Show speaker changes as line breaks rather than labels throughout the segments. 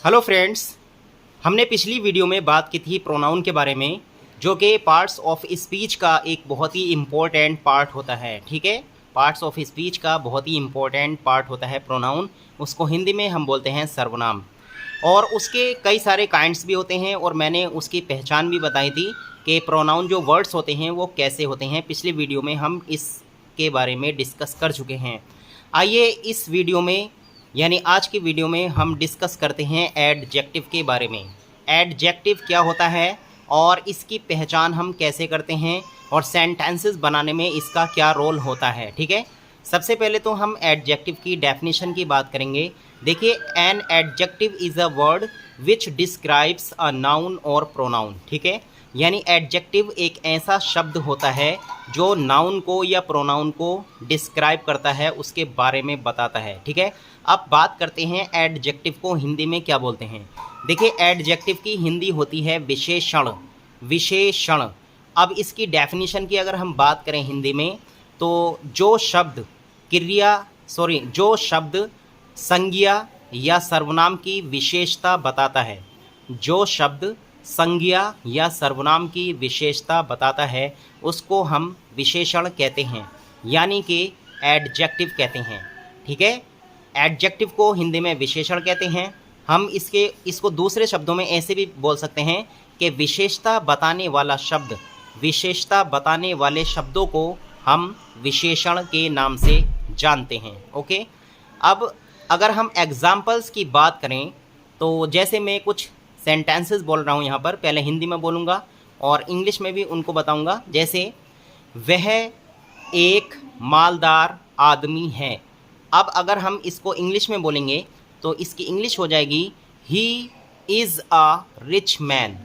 Hello friends, हमने पिछली video में बात की थी प्रोनाउन के बारे में, जो कि पार्ट्स ऑफ स्पीच का एक बहुत ही इम्पोर्टेंट पार्ट होता है। ठीक है, पार्ट्स ऑफ स्पीच का बहुत ही इम्पोर्टेंट पार्ट होता है प्रोनाउन। उसको हिंदी में हम बोलते हैं सर्वनाम, और उसके कई सारे काइंड्स भी होते हैं, और मैंने उसकी पहचान भी बताई थी कि प्रोनाउन जो वर्ड्स होते हैं वो कैसे होते हैं। पिछली वीडियो में हम इसके बारे में डिस्कस कर चुके हैं। आइए इस वीडियो में, यानी आज की वीडियो में, हम डिस्कस करते हैं एडजेक्टिव के बारे में। एडजेक्टिव क्या होता है और इसकी पहचान हम कैसे करते हैं, और सेंटेंसेस बनाने में इसका क्या रोल होता है। ठीक है, सबसे पहले तो हम एडजेक्टिव की डेफिनेशन की बात करेंगे। देखिए, an adjective is a word which describes a noun और प्रोनाउन। ठीक है, यानी एडजेक्टिव एक ऐसा शब्द होता है जो नाउन को या प्रोनाउन को डिस्क्राइब करता है, उसके बारे में बताता है। ठीक है, अब बात करते हैं एडजेक्टिव को हिंदी में क्या बोलते हैं। देखिए, एडजेक्टिव की हिंदी होती है विशेषण। विशेषण। अब इसकी डेफिनेशन की अगर हम बात करें हिंदी में, तो जो शब्द संज्ञा या सर्वनाम की विशेषता बताता है, जो शब्द संज्ञा या सर्वनाम की विशेषता बताता है, उसको हम विशेषण कहते हैं, यानी कि एडजेक्टिव कहते हैं। ठीक है, एडजेक्टिव को हिंदी में विशेषण कहते हैं। हम इसको दूसरे शब्दों में ऐसे भी बोल सकते हैं कि विशेषता बताने वाला शब्द, विशेषता बताने वाले शब्दों को हम विशेषण के नाम से जानते हैं। ओके, अब अगर हम एग्जाम्पल्स की बात करें, तो जैसे मैं कुछ सेंटेंसेस बोल रहा हूँ यहाँ पर, पहले हिंदी में बोलूँगा और इंग्लिश में भी उनको बताऊँगा। जैसे, वह एक मालदार आदमी है। अब अगर हम इसको इंग्लिश में बोलेंगे तो इसकी इंग्लिश हो जाएगी, he is a rich man.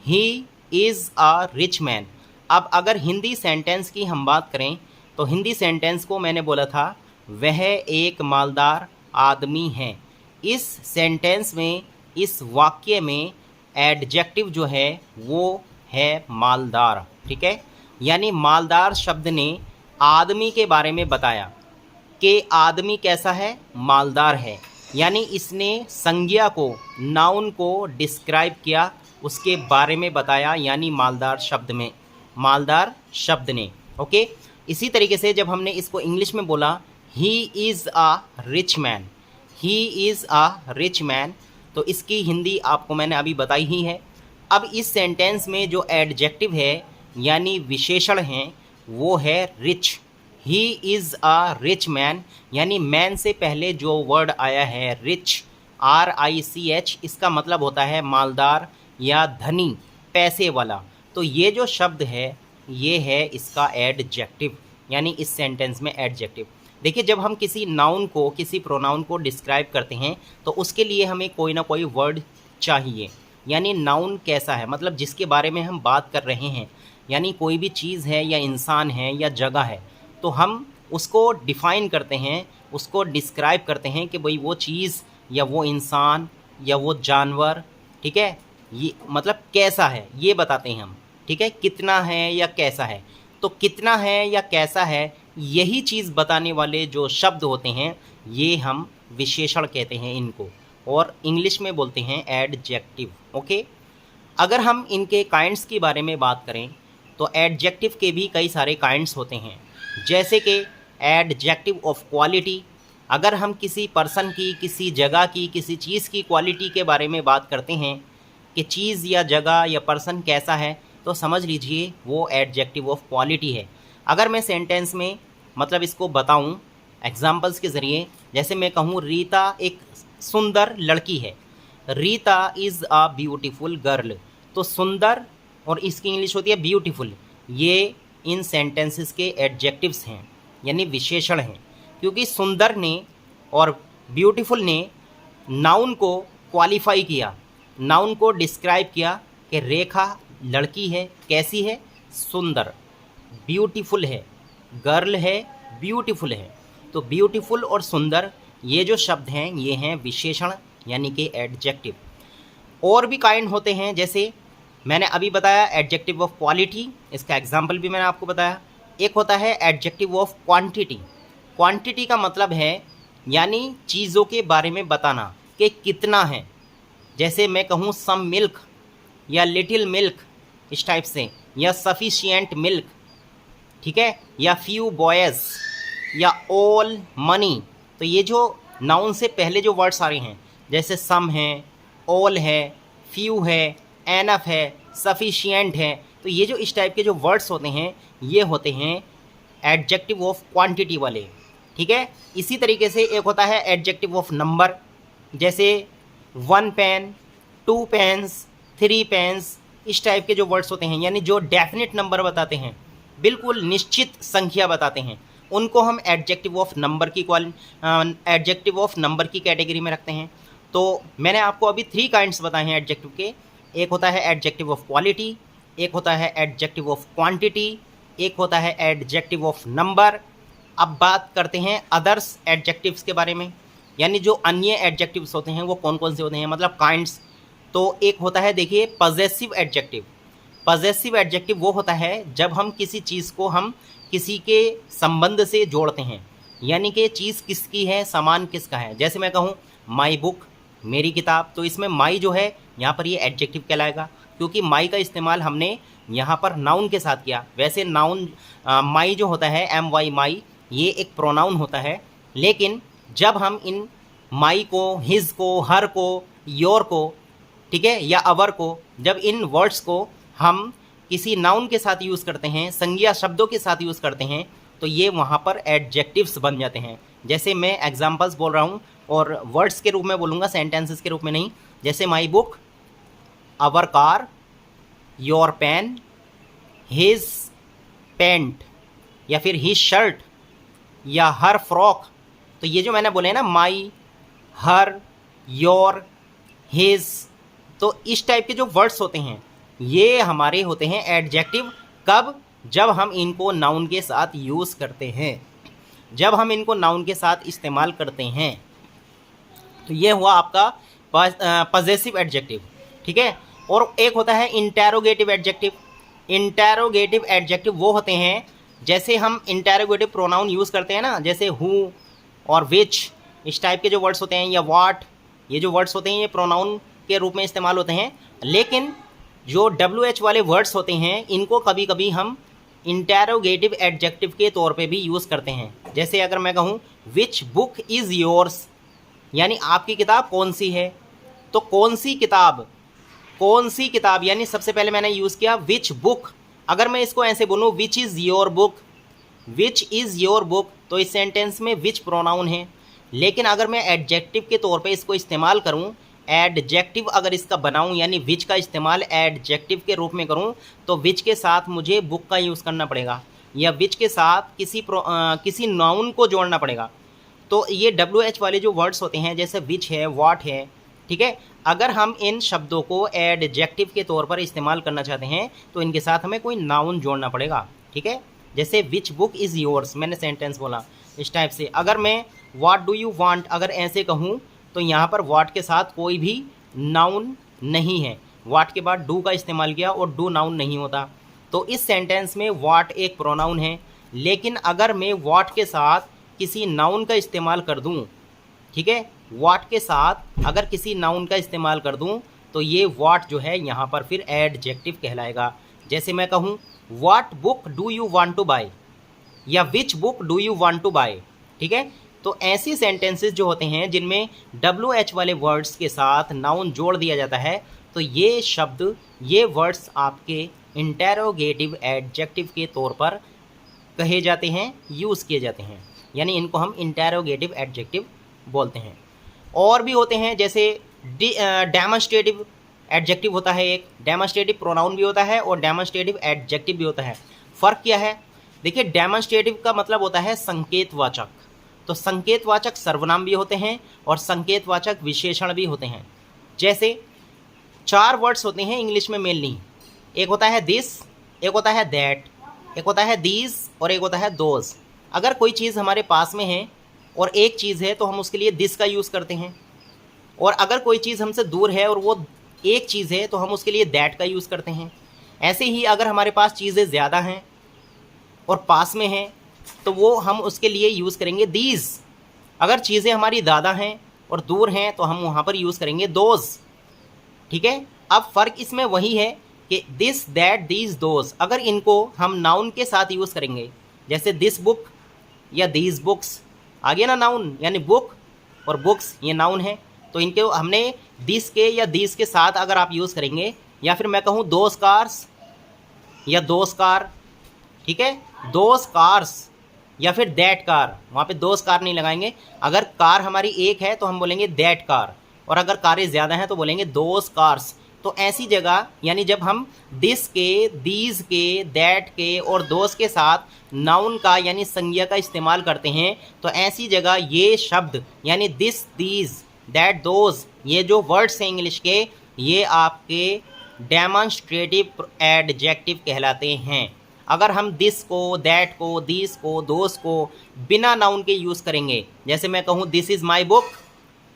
He is a rich man. अब अगर हिंदी सेंटेंस की हम बात करें, तो हिंदी सेंटेंस को मैंने बोला था, वह एक मालदार आदमी है। इस सेंटेंस में, इस वाक्य में एडजेक्टिव जो है वो है मालदार। ठीक है, यानी मालदार शब्द ने आदमी के बारे में बताया कि आदमी कैसा है, मालदार है। यानी इसने संज्ञा को, नाउन को डिस्क्राइब किया, उसके बारे में बताया, यानी मालदार शब्द ने। ओके, इसी तरीके से जब हमने इसको इंग्लिश में बोला, he is a rich man, he is a rich man, तो इसकी हिंदी आपको मैंने अभी बताई ही है। अब इस सेंटेंस में जो एडजेक्टिव है, यानी विशेषण हैं, वो है rich. He is a rich man, यानी मैन से पहले जो वर्ड आया है रिच, RICH, इसका मतलब होता है मालदार या धनी, पैसे वाला। तो ये जो शब्द है, ये है इसका एडजेक्टिव, यानी इस सेंटेंस में एडजेक्टिव। देखिए, जब हम किसी नाउन को, किसी प्रोनाउन को डिस्क्राइब करते हैं, तो उसके लिए हमें कोई ना कोई वर्ड चाहिए। यानी नाउन कैसा है, मतलब जिसके बारे में हम बात कर रहे हैं, यानी कोई भी चीज़ है या इंसान है या जगह है, तो हम उसको डिफ़ाइन करते हैं, उसको डिस्क्राइब करते हैं कि भाई वो चीज़ या वो इंसान या वो जानवर, ठीक है, ये मतलब कैसा है, ये बताते हैं हम। ठीक है, कितना है या कैसा है, तो कितना है या कैसा है, यही चीज़ बताने वाले जो शब्द होते हैं, ये हम विशेषण कहते हैं इनको, और इंग्लिश में बोलते हैं एडजेक्टिव। ओके, अगर हम इनके काइंड्स के बारे में बात करें, तो एडजेक्टिव के भी कई सारे काइंड्स होते हैं। जैसे कि एडजेक्टिव ऑफ क्वालिटी। अगर हम किसी पर्सन की, किसी जगह की, किसी चीज़ की क्वालिटी के बारे में बात करते हैं कि चीज़ या जगह या पर्सन कैसा है, तो समझ लीजिए वो एडजेक्टिव ऑफ क्वालिटी है। अगर मैं सेंटेंस में मतलब इसको बताऊं एग्जाम्पल्स के ज़रिए, जैसे मैं कहूँ, रीता एक सुंदर लड़की है। Rita is a beautiful girl. तो सुंदर और इसकी इंग्लिश होती है ब्यूटीफुल। ये इन सेंटेंसेस के एडजेक्टिव्स हैं, यानी विशेषण हैं, क्योंकि सुंदर ने और ब्यूटीफुल ने नाउन को क्वालिफाई किया, नाउन को डिस्क्राइब किया कि रेखा लड़की है, कैसी है, सुंदर, ब्यूटीफुल है, गर्ल है, ब्यूटीफुल है। तो ब्यूटीफुल और सुंदर, ये जो शब्द हैं, ये हैं विशेषण, यानी कि एडजेक्टिव। और भी काइंड होते हैं, जैसे मैंने अभी बताया एडजेक्टिव ऑफ क्वालिटी, इसका एग्जाम्पल भी मैंने आपको बताया। एक होता है एडजेक्टिव ऑफ क्वांटिटी। क्वांटिटी का मतलब है, यानी चीज़ों के बारे में बताना कि कितना है, जैसे मैं कहूँ सम मिल्क या लिटिल मिल्क, इस टाइप से, या सफिशिएंट मिल्क, ठीक है, या फ्यू बॉयज़ या ऑल मनी। तो ये जो नाउन से पहले जो वर्ड्स आ रहे हैं, जैसे सम है, ऑल है, फ्यू है, एनफ है, सफिशिएंट है, तो ये जो इस टाइप के जो वर्ड्स होते हैं ये होते हैं एडजेक्टिव ऑफ क्वांटिटी वाले, ठीक है। इसी तरीके से एक होता है एडजेक्टिव ऑफ नंबर, जैसे 1 पेन, 2 पेन्स, 3 पेन्स, इस टाइप के जो वर्ड्स होते हैं, यानी जो डेफिनेट नंबर बताते हैं, बिल्कुल निश्चित संख्या बताते हैं, उनको हम एडजेक्टिव ऑफ नंबर की एडजेक्टिव ऑफ नंबर की कैटेगरी में रखते हैं। तो मैंने आपको अभी 3 काइंड्स बताए हैं एडजेक्टिव के। एक होता है एडजेक्टिव ऑफ क्वालिटी, एक होता है एडजेक्टिव ऑफ क्वांटिटी, एक होता है एडजेक्टिव ऑफ नंबर। अब बात करते हैं अदर्स एडजेक्टिव्स के बारे में, यानी जो अन्य एडजेक्टिव्स होते हैं वो कौन कौन से होते हैं, मतलब काइंड्स। तो एक होता है, देखिए, पजेसिव एडजेक्टिव। पजेसिव एडजेक्टिव वो होता है जब हम किसी चीज़ को हम किसी के संबंध से जोड़ते हैं, यानी कि चीज़ किसकी है, सामान किसका है। जैसे मैं कहूँ माई बुक, मेरी किताब, तो इसमें माई जो है यहाँ पर ये एडजेक्टिव कहलाएगा, क्योंकि माई का इस्तेमाल हमने यहाँ पर नाउन के साथ किया। वैसे नाउन माई जो होता है, एम वाई माई, ये एक प्रोनाउन होता है, लेकिन जब हम इन माई को, हिज को, हर को, योर को, ठीक है, या अवर को, जब इन वर्ड्स को हम किसी नाउन के साथ यूज़ करते हैं, संज्ञा शब्दों के साथ यूज़ करते हैं, तो ये वहाँ पर एडजेक्टिव्स बन जाते हैं। जैसे मैं एग्जांपल्स बोल रहा हूँ और वर्ड्स के रूप में बोलूँगा, सेंटेंसेस के रूप में नहीं। जैसे my book, our car, your pen, his paint, या फिर हिज शर्ट, या हर फ्रॉक। तो ये जो मैंने बोले ना, माई, हर, योर, हिज, तो इस टाइप के जो वर्ड्स होते हैं ये हमारे होते हैं एडजेक्टिव। कब? जब हम इनको नाउन के साथ यूज़ करते हैं, जब हम इनको नाउन के साथ इस्तेमाल करते हैं। तो ये हुआ आपका पजेसिव एडजेक्टिव, ठीक है। और एक होता है इंटेरोगेटिव एडजेक्टिव। इंटेरोगेटिव एडजेक्टिव वो होते हैं, जैसे हम इंटेरोगेटिव प्रोनाउन यूज़ करते हैं ना, जैसे हु और विच, इस टाइप के जो वर्ड्स होते हैं, या व्हाट, ये जो वर्ड्स होते हैं ये प्रोनाउन के रूप में इस्तेमाल होते हैं। लेकिन जो WH वाले वर्ड्स होते हैं इनको कभी कभी हम इंटेरोगेटिव एडजेक्टिव के तौर पे भी यूज़ करते हैं। जैसे अगर मैं कहूँ विच बुक इज़ योर्स, यानी आपकी किताब कौन सी है, तो कौन सी किताब, कौन सी किताब, यानी सबसे पहले मैंने यूज़ किया विच बुक। अगर मैं इसको ऐसे बोलूँ which is your book, which is your book, तो इस सेंटेंस में विच प्रोनाउन है। लेकिन अगर मैं एडजेक्टिव के तौर पे इसको इस्तेमाल करूँ, एडजेक्टिव अगर इसका बनाऊं, यानी विच का इस्तेमाल एडजेक्टिव के रूप में करूं, तो विच के साथ मुझे बुक का यूज़ करना पड़ेगा, या विच के साथ किसी नाउन को जोड़ना पड़ेगा। तो ये WH वाले जो वर्ड्स होते हैं, जैसे विच है, व्हाट है, ठीक है, अगर हम इन शब्दों को एडजेक्टिव के तौर पर इस्तेमाल करना चाहते हैं तो इनके साथ हमें कोई नाउन जोड़ना पड़ेगा, ठीक है। जैसे विच बुक इज़ योर्स, मैंने सेंटेंस बोला, इस टाइप से। अगर मैं व्हाट डू यू वांट अगर ऐसे कहूँ, तो यहाँ पर व्हाट के साथ कोई भी नाउन नहीं है, व्हाट के बाद डू का इस्तेमाल किया और डू नाउन नहीं होता। तो इस सेंटेंस में व्हाट एक प्रोनाउन है। लेकिन अगर मैं व्हाट के साथ किसी नाउन का इस्तेमाल कर दूँ, ठीक है, व्हाट के साथ अगर किसी नाउन का इस्तेमाल कर दूँ, तो ये व्हाट जो है यहाँ पर फिर एडजेक्टिव कहलाएगा। जैसे मैं कहूँ what book do you want to buy, या which book do you want to buy, ठीक है। तो ऐसी सेंटेंसेस जो होते हैं जिनमें WH वाले वर्ड्स के साथ नाउन जोड़ दिया जाता है, तो ये शब्द, ये वर्ड्स आपके इंटेरोगेटिव एडजेक्टिव के तौर पर कहे जाते हैं, यूज़ किए जाते हैं, यानी इनको हम इंटेरोगेटिव एडजेक्टिव बोलते हैं। और भी होते हैं, जैसे डेमोन्स्ट्रेटिव एडजेक्टिव होता है, एक डेमोन्स्ट्रेटिव प्रोनाउन भी होता है और डेमोन्स्ट्रेटिव एडजेक्टिव भी होता है। फ़र्क क्या है? देखिए, डेमोन्स्ट्रेटिव का मतलब होता है संकेतवाचक। तो संकेतवाचक सर्वनाम भी होते हैं और संकेतवाचक विशेषण भी होते हैं। जैसे 4 वर्ड्स होते हैं इंग्लिश में मेनली, एक होता है दिस, एक होता है दैट, एक होता है दीज और एक होता है दोज। अगर कोई चीज़ हमारे पास में है और एक चीज़ है तो हम उसके लिए दिस का यूज़ करते हैं, और अगर कोई चीज़ हमसे दूर है और वो एक चीज़ है तो हम उसके लिए दैट का यूज़ करते हैं। ऐसे ही अगर हमारे पास चीज़ें ज़्यादा हैं और पास में हैं तो वो हम उसके लिए यूज़ करेंगे दीज। अगर चीज़ें हमारी ज़्यादा हैं और दूर हैं तो हम वहाँ पर यूज़ करेंगे दोज। ठीक है। अब फ़र्क इसमें वही है कि दिस, दैट, दीज, दोज, अगर इनको हम नाउन के साथ यूज़ करेंगे, जैसे दिस बुक या दीज बुक्स, आ गया ना नाउन, यानी बुक और बुक्स ये नाउन है, तो इनके हमने दिस के या दीज के साथ अगर आप यूज़ करेंगे, या फिर मैं कहूँ दोस कार्स या दोस कार, ठीक है, दोस कार्स या फिर दैट कार, वहाँ पे दोस कार नहीं लगाएंगे। अगर कार हमारी एक है तो हम बोलेंगे दैट कार, और अगर कारें ज़्यादा हैं तो बोलेंगे दोस कार्स। तो ऐसी जगह यानी जब हम दिस के, दीज के, दैट के और दोस के साथ नाउन का यानी संज्ञा का इस्तेमाल करते हैं, तो ऐसी जगह ये शब्द यानी दिस, दीज, दैट, दोज, ये जो वर्ड्स हैं इंग्लिश के, ये आपके डेमॉन्स्ट्रेटिव एडजेक्टिव कहलाते हैं। अगर हम दिस को, दैट को, दीस को, दोस को बिना नाउन के यूज़ करेंगे, जैसे मैं कहूँ दिस इज़ माई बुक,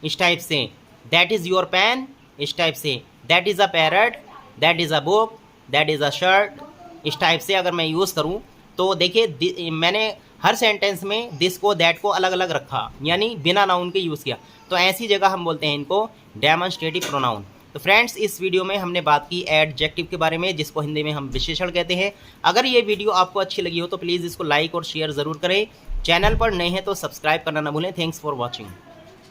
इस टाइप से, दैट इज़ योर पेन, इस टाइप से, that is a parrot, that is a book, that is a shirt, इस टाइप से अगर मैं यूज़ करूँ, तो देखिए मैंने हर सेंटेंस में दिस को, दैट को अलग अलग रखा, यानी बिना नाउन के यूज़ किया, तो ऐसी जगह हम बोलते हैं इनको डेमॉन्स्ट्रेटिव प्रोनाउन। तो फ्रेंड्स, इस वीडियो में हमने बात की एडजेक्टिव के बारे में, जिसको हिंदी में हम विशेषण कहते हैं। अगर ये वीडियो आपको अच्छी लगी हो तो प्लीज़ इसको लाइक और शेयर ज़रूर करें। चैनल पर नए हैं तो सब्सक्राइब करना ना भूलें। Thanks for watching.